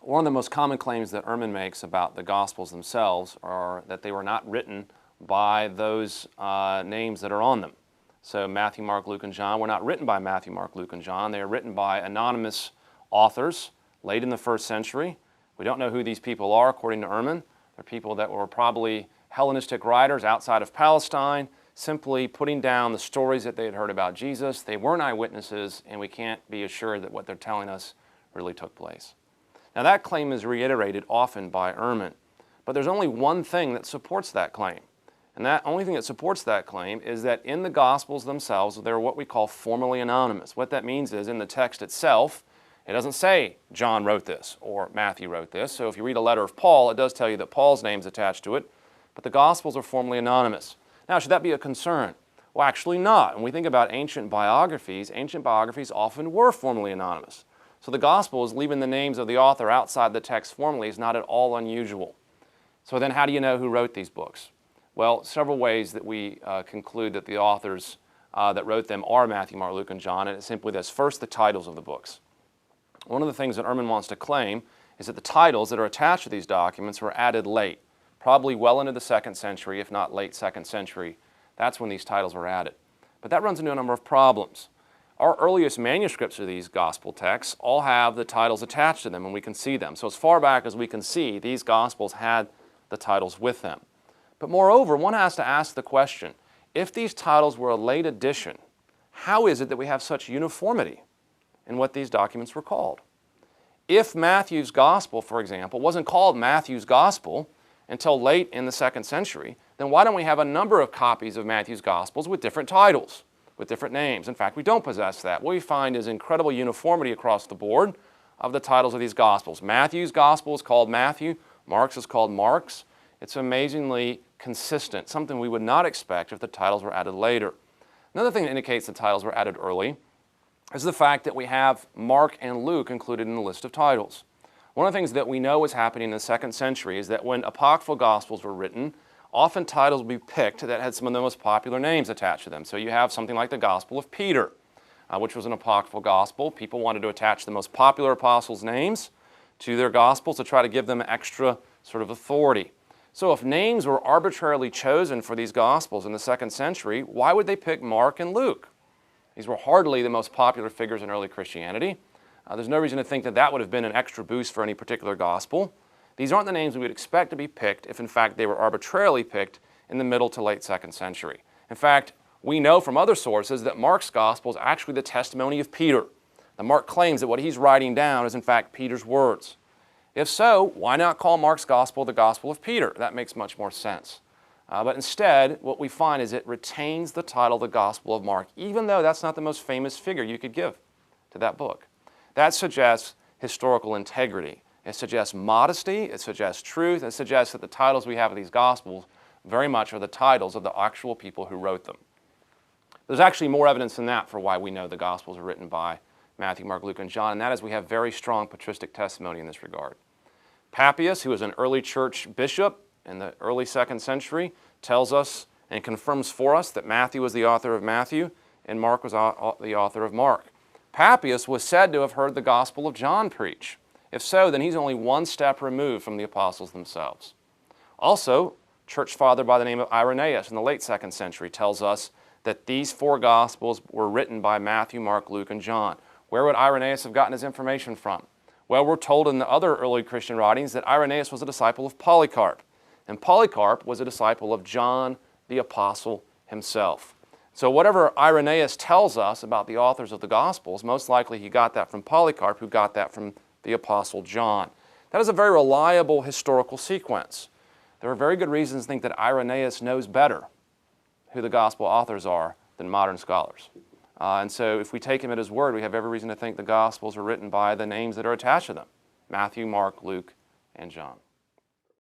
One of the most common claims that Ehrman makes about the Gospels themselves are that they were not written by those names that are on them. So Matthew, Mark, Luke, and John were not written by Matthew, Mark, Luke, and John. They are written by anonymous authors late in the first century. We don't know who these people are, according to Ehrman. They're people that were probably Hellenistic writers outside of Palestine, simply putting down the stories that they had heard about Jesus. They weren't eyewitnesses, and we can't be assured that what they're telling us really took place. Now that claim is reiterated often by Ehrman, but there's only one thing that supports that claim. And that only thing that supports that claim is that in the Gospels themselves, they're what we call formally anonymous. What that means is in the text itself, it doesn't say John wrote this or Matthew wrote this. So if you read a letter of Paul, it does tell you that Paul's name's attached to it, but the Gospels are formally anonymous. Now, should that be a concern? Well, actually not. When we think about ancient biographies often were formally anonymous. So the Gospels, leaving the names of the author outside the text formally, is not at all unusual. So then how do you know who wrote these books? Well, several ways that we conclude that the authors that wrote them are Matthew, Mark, Luke, and John, and it's simply this. First, the titles of the books. One of the things that Ehrman wants to claim is that the titles that are attached to these documents were added late, probably well into the 2nd century, if not late 2nd century. That's when these titles were added. But that runs into a number of problems. Our earliest manuscripts of these gospel texts all have the titles attached to them, and we can see them. So as far back as we can see, these gospels had the titles with them. But moreover, one has to ask the question, if these titles were a late addition, how is it that we have such uniformity in what these documents were called? If Matthew's gospel, for example, wasn't called Matthew's gospel until late in the 2nd century, then why don't we have a number of copies of Matthew's gospels with different titles, with different names? In fact, we don't possess that. What we find is incredible uniformity across the board of the titles of these gospels. Matthew's gospel is called Matthew, Mark's is called Mark's. It's amazingly consistent, something we would not expect if the titles were added later. Another thing that indicates the titles were added early is the fact that we have Mark and Luke included in the list of titles. One of the things that we know was happening in the 2nd century is that when apocryphal gospels were written, often titles would be picked that had some of the most popular names attached to them. So you have something like the Gospel of Peter, which was an apocryphal gospel. People wanted to attach the most popular apostles' names to their gospels to try to give them extra sort of authority. So if names were arbitrarily chosen for these Gospels in the 2nd century, why would they pick Mark and Luke? These were hardly the most popular figures in early Christianity. There's no reason to think that that would have been an extra boost for any particular Gospel. These aren't the names we would expect to be picked if, in fact, they were arbitrarily picked in the middle to late 2nd century. In fact, we know from other sources that Mark's Gospel is actually the testimony of Peter. Now, Mark claims that what he's writing down is, in fact, Peter's words. If so, why not call Mark's Gospel the Gospel of Peter? That makes much more sense. But instead, what we find is it retains the title, the Gospel of Mark, even though that's not the most famous figure you could give to that book. That suggests historical integrity. It suggests modesty, it suggests truth, it suggests that the titles we have of these Gospels very much are the titles of the actual people who wrote them. There's actually more evidence than that for why we know the Gospels are written by Matthew, Mark, Luke, and John, and that is we have very strong patristic testimony in this regard. Papias, who was an early church bishop in the early 2nd century, tells us and confirms for us that Matthew was the author of Matthew and Mark was the author of Mark. Papias was said to have heard the Gospel of John preach. If so, then he's only one step removed from the apostles themselves. Also, church father by the name of Irenaeus in the late 2nd century tells us that these 4 Gospels were written by Matthew, Mark, Luke, and John. Where would Irenaeus have gotten his information from? Well, we're told in the other early Christian writings that Irenaeus was a disciple of Polycarp, and Polycarp was a disciple of John the Apostle himself. So whatever Irenaeus tells us about the authors of the Gospels, most likely he got that from Polycarp, who got that from the Apostle John. That is a very reliable historical sequence. There are very good reasons to think that Irenaeus knows better who the Gospel authors are than modern scholars. And so if we take him at his word, we have every reason to think the Gospels are written by the names that are attached to them: Matthew, Mark, Luke, and John.